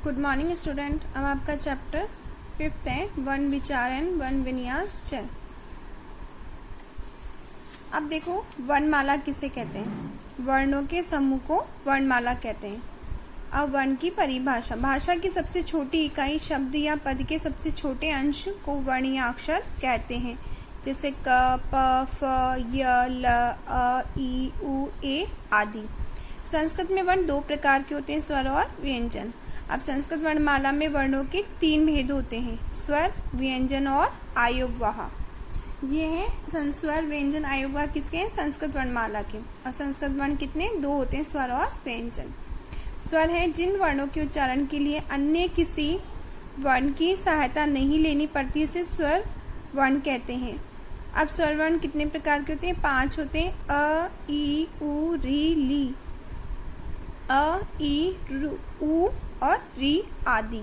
Good morning student. अब आपका chapter 5th है वर्ण विचार एंड वर्ण विन्यास च। अब देखो वर्णमाला किसे कहते हैं। वर्णों के समूह को वर्णमाला कहते हैं। अब वर्ण की परिभाषा, भाषा की सबसे छोटी इकाई शब्द या पद के सबसे छोटे अंश को वर्ण या अक्षर कहते हैं, जैसे क, प, फ, य, ल, अ, ई, उ, ए आदि। संस्कृत में वर्ण दो प्रकार के होते हैं, स्वर और व्यंजन। अब संस्कृत वर्णमाला में वर्णों के 3 भेद होते हैं, स्वर, व्यंजन और आयोगवाह। ये है स्वर, व्यंजन, आयोगवाह किसके हैं? संस्कृत वर्णमाला के। और संस्कृत वर्ण कितने? 2 होते हैं, स्वर और व्यंजन। स्वर है जिन वर्णों के उच्चारण के लिए अन्य किसी वर्ण की सहायता नहीं लेनी पड़ती, उसे स्वर वर्ण कहते हैं। अब स्वर वर्ण कितने प्रकार के होते हैं? 5 होते हैं, अ, ई, उ, री, ली। अ, ई, उ और री आदि।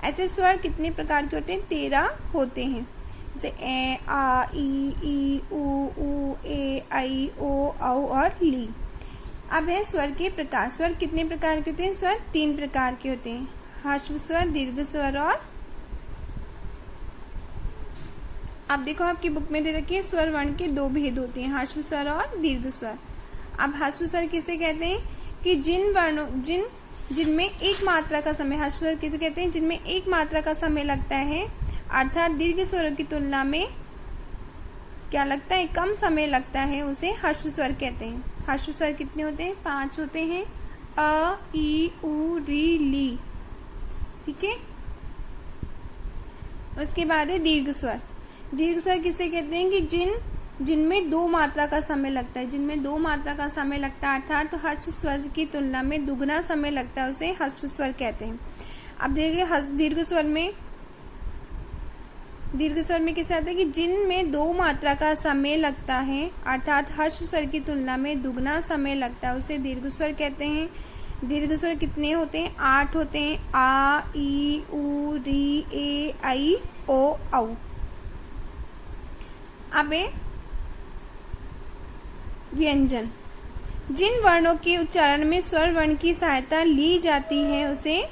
ऐसे स्वर कितने प्रकार के होते हैं? 13 होते हैं, जैसे ए, आ, ई, उ, ए, ऐ, ओ, औ और ली। अब है स्वर के प्रकार। स्वर कितने प्रकार के होते हैं? स्वर 3 प्रकार के होते हैं, ह्रस्व स्वर, दीर्घ स्वर और अब देखो आपकी बुक में दे रखी है स्वर वर्ण के 2 भेद होते हैं, ह्रस्व स्वर और दीर्घ स्वर। अब ह्रस्व स्वर किसे कहते हैं? कि जिनमें एक मात्रा का समय, ह्रस्व स्वर किसे कहते हैं? जिनमें एक मात्रा का समय लगता है, अर्थात दीर्घ स्वरों की तुलना में क्या लगता है? कम समय लगता है, उसे ह्रस्व स्वर कहते हैं। ह्रस्व स्वर कितने होते हैं? 5 होते हैं, अ, ई, उ, री, ली। ठीक है। उसके बाद है दीर्घ स्वर। दीर्घ स्वर किसे कहते हैं? कि जिनमें 2 मात्रा का समय लगता है, जिनमें 2 मात्रा का समय लगता है, अर्थात तो ह्रस्व स्वर की तुलना में दुगना समय लगता है, उसे ह्रस्व स्वर कहते हैं। अब देखिए दीर्घ स्वर में किसे आता है? कि जिनमें 2 मात्रा का समय लगता है, अर्थात ह्रस्व स्वर की तुलना में दुगना समय लगता है, उसे दीर्घ स्वर कहते हैं। दीर्घ स्वर कितने होते हैं? 8 होते हैं, आ, ई, उ, री, ए, ऐ, ओ, औ। अब व्यंजन। जिन वर्णों के उच्चारण में स्वर वर्ण की सहायता ली जाती है, उसे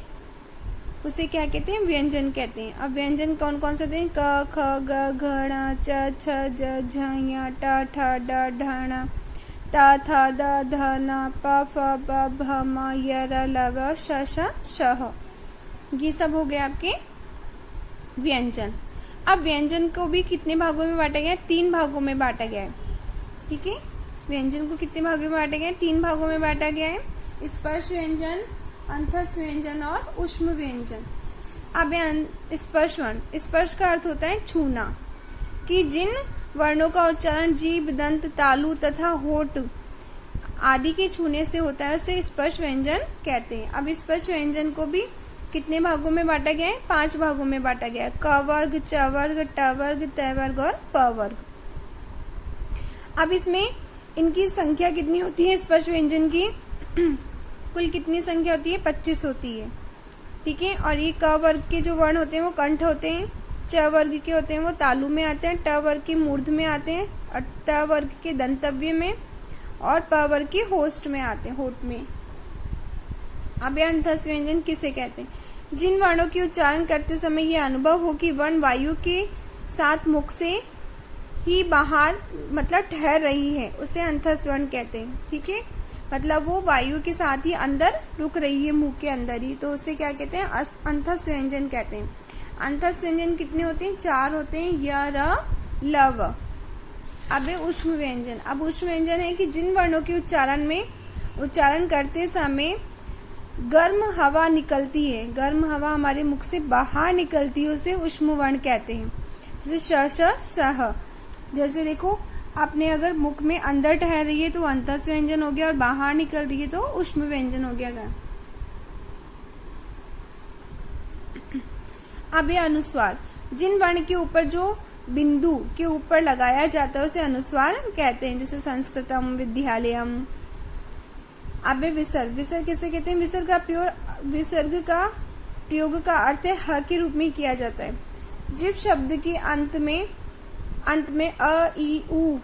क्या कहते हैं? व्यंजन कहते हैं। अब व्यंजन कौन कौन से होते हैं? क, ख, ग, घ, ण, च, छ, ज, झ, ञ, ट, ठ, ड, ढ, ण, त, थ, द, ध, न, प, फ, ब, भ, म, य, र, ल, व, श, श, श। ये सब हो गए आपके व्यंजन। अब व्यंजन को भी कितने भागों में बांटा गया है? 3 भागों में बांटा गया है। ठीक है। व्यंजन को कितने भागों में बांटा गया है? 3 भागों में बांटा गया है, स्पर्श व्यंजन, अंतस्थ व्यंजन और ऊष्म व्यंजन। अब स्पर्श वर्ण। स्पर्श का अर्थ होता है छूना, कि जिन वर्णों का उच्चारण जीभ, दंत, तालु तथा होठ आदि के छूने से होता है, उसे स्पर्श व्यंजन कहते हैं। अब स्पर्श व्यंजन को भी कितने भागों में बांटा गया है? 5 भागों में बांटा गया है, क वर्ग, च वर्ग, ट वर्ग, त वर्ग और प वर्ग। अब इसमें इनकी संख्या कितनी होती है? स्पर्श व्यंजन की कुल कितनी संख्या होती है? 25 होती है। ठीक है। और ये क वर्ग के जो वर्ण होते हैं वो कंठ होते हैं, च वर्ग के होते हैं वो तालु में आते हैं, ट वर्ग के मूर्ध में आते हैं, और त वर्ग के दंतव्य में, और प वर्ग के होष्ठ में आते हैं, होठ में। अब अंतस्थ व्यंजन किसे कहते हैं? जिन वर्णों की उच्चारण करते समय यह अनुभव हो कि वर्ण वायु के साथ मुख से ही बाहर मतलब ठहर रही है, उसे अंतस्थ वर्ण कहते हैं। ठीक है। मतलब वो वायु के साथ ही अंदर रुक रही है, मुंह के अंदर ही, तो उसे क्या कहते हैं? अंतस्थ व्यंजन कहते हैं। अंतस्थ व्यंजन कितने होते हैं? 4 होते हैं, य, र, ल, व। अब ऊष्म व्यंजन। अब ऊष्म व्यंजन है कि जिन वर्णों के उच्चारण करते समय गर्म हवा निकलती है, गर्म हवा हमारे मुख से बाहर निकलती है, उसे ऊष्म वर्ण कहते हैं। जैसे श, श, सह। जैसे देखो आपने अगर मुख में अंदर ठहर रही है तो अंतस्थ व्यंजन हो गया, और बाहर निकल रही है तो ऊष्म व्यंजन हो गया। अब अनुस्वार। जिन वर्ण के ऊपर जो बिंदु के ऊपर लगाया जाता है, उसे अनुस्वार कहते हैं, जैसे संस्कृतम, विद्यालयम। अब विसर्ग। विसर्ग किसे कहते हैं? विसर्ग का प्रयोग का अर्थ है ह के रूप में किया जाता है। जिस शब्द के अंत में अ, ई, उ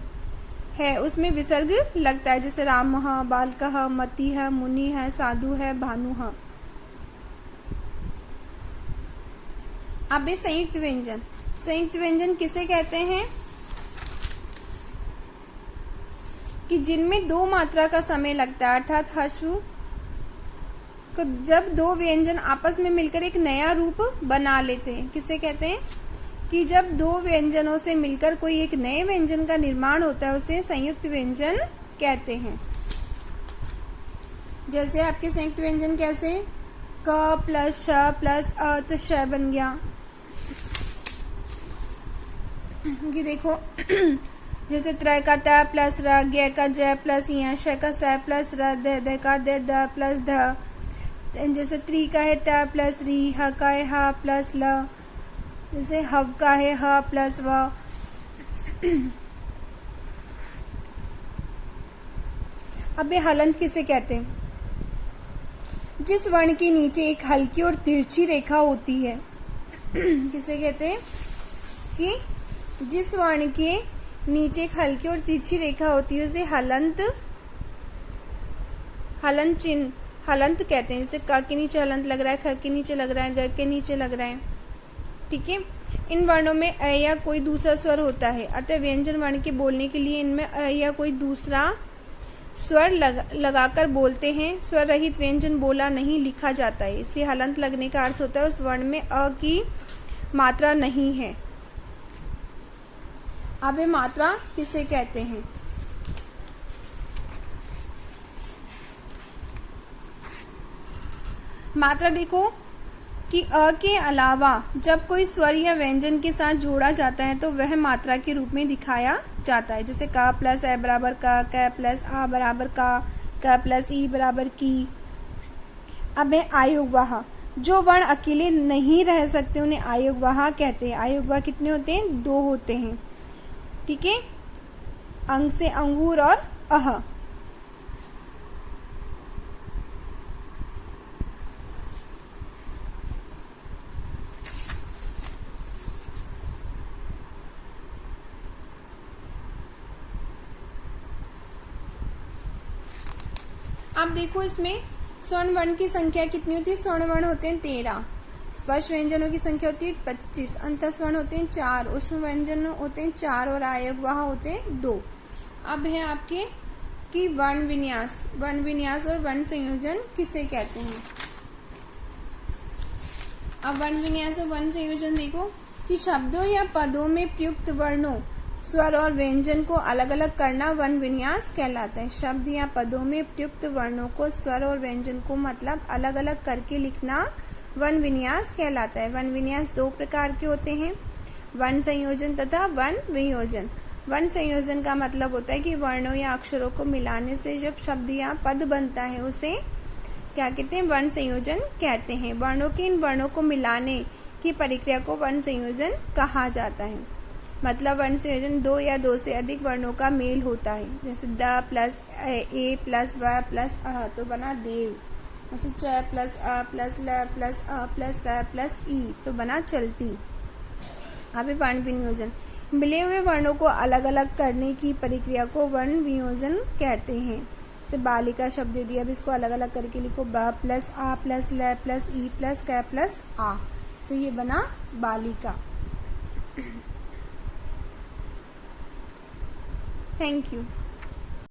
है उसमें विसर्ग लगता है, जैसे राम, बालक, मति है, मुनि है, साधु है, भानु है। अब ये संयुक्त व्यंजन, संयुक्त व्यंजन किसे कहते हैं कि जिनमें दो मात्रा का समय लगता है, अर्थात हश्व जब दो व्यंजन आपस में मिलकर एक नया रूप बना लेते हैं। किसे कहते हैं कि जब दो व्यंजनों से मिलकर कोई एक नए व्यंजन का निर्माण होता है, उसे संयुक्त व्यंजन कहते हैं। जैसे आपके संयुक्त व्यंजन कैसे, क प्लस श प्लस अ तो श बन गया। कि देखो जैसे त्रय का त प्लस र, ज्ञ का ज प्लस य, श का स प्लस र, द का द प्लस ध। जैसे त्रि का है त प्लस री, ह का है ह प्लस ल, जैसे हव का है ह प्लस व। अब ये हलंत किसे कहते हैं, जिस वर्ण के नीचे एक हल्की और तिरछी रेखा होती है। किसे कहते हैं कि जिस वर्ण के नीचे एक हल्की और तिरछी रेखा होती है उसे हलंत चिन्ह हलंत कहते हैं। जैसे क के नीचे हलंत लग रहा है, ख के नीचे लग रहा है, ग के नीचे लग रहा है। ठीक है, इन वर्णों में अ या कोई दूसरा स्वर होता है, अतः व्यंजन वर्ण के बोलने के लिए इनमें अ या कोई दूसरा स्वर लगाकर बोलते हैं। स्वर रहित व्यंजन बोला नहीं लिखा जाता है, इसलिए हलंत लगने का अर्थ होता है उस वर्ण में अ की मात्रा नहीं है। अब ये मात्रा किसे कहते हैं, मात्रा देखो कि अ के अलावा जब कोई स्वर या व्यंजन के साथ जोड़ा जाता है तो वह मात्रा के रूप में दिखाया जाता है। जैसे क प्लस ए बराबर क प्लस आ बराबर क प्लस ई बराबर की। अब है आयुग्वाह, जो वर्ण अकेले नहीं रह सकते उन्हें आयुग्वाह कहते हैं। आयुग्वाह कितने होते हैं, दो होते हैं। ठीक है, अंग से अंगूर और अह। अब देखो इसमें स्वर्ण वर्ण की संख्या कितनी होती है, स्वर्ण वर्ण होते हैं 13, स्पर्श व्यंजनों की संख्या होती है 25, अंतःस्वर्ण होते हैं 4, ऊष्म व्यंजन होते हैं 4 और आयग्वाह होते हैं 2। अब है आपके कि वर्ण विन्यास और वर्ण संयोजन किसे कहते हैं। अब वर्ण विन्यास और वर्ण संयोजन देखो कि शब्दों या पदों में प्रयुक्त वर्णों, स्वर और व्यंजन को अलग अलग करना वर्ण विन्यास कहलाता है। शब्द या पदों में प्रयुक्त वर्णों को, स्वर और व्यंजन को मतलब अलग अलग करके लिखना वर्ण विन्यास कहलाता है। वर्ण विन्यास दो प्रकार के होते हैं, वर्ण संयोजन तथा वर्ण वियोजन। वर्ण संयोजन का मतलब होता है कि वर्णों या अक्षरों को मिलाने से जब शब्द या पद बनता है उसे क्या कहते हैं, वर्ण संयोजन कहते हैं। वर्णों के इन वर्णों को मिलाने की प्रक्रिया को वर्ण संयोजन कहा जाता है। मतलब वर्ण संयोजन दो या दो से अधिक वर्णों का मेल होता है। जैसे द प्लस ए प्लस व प्लस अ तो बना देव। जैसे च प्लस अ प्लस ल प्लस अ प्लस द प्लस ई तो बना चलती। अब वर्ण विनियोजन, मिले हुए वर्णों को अलग अलग करने की प्रक्रिया को वर्ण वियोजन कहते हैं। जैसे बालिका शब्द दे दिया, अब इसको अलग अलग करके लिखो, ब प्लस आ प्लस ल प्लस ई प्लस क प्लस आ तो ये बना बालिका। Thank you.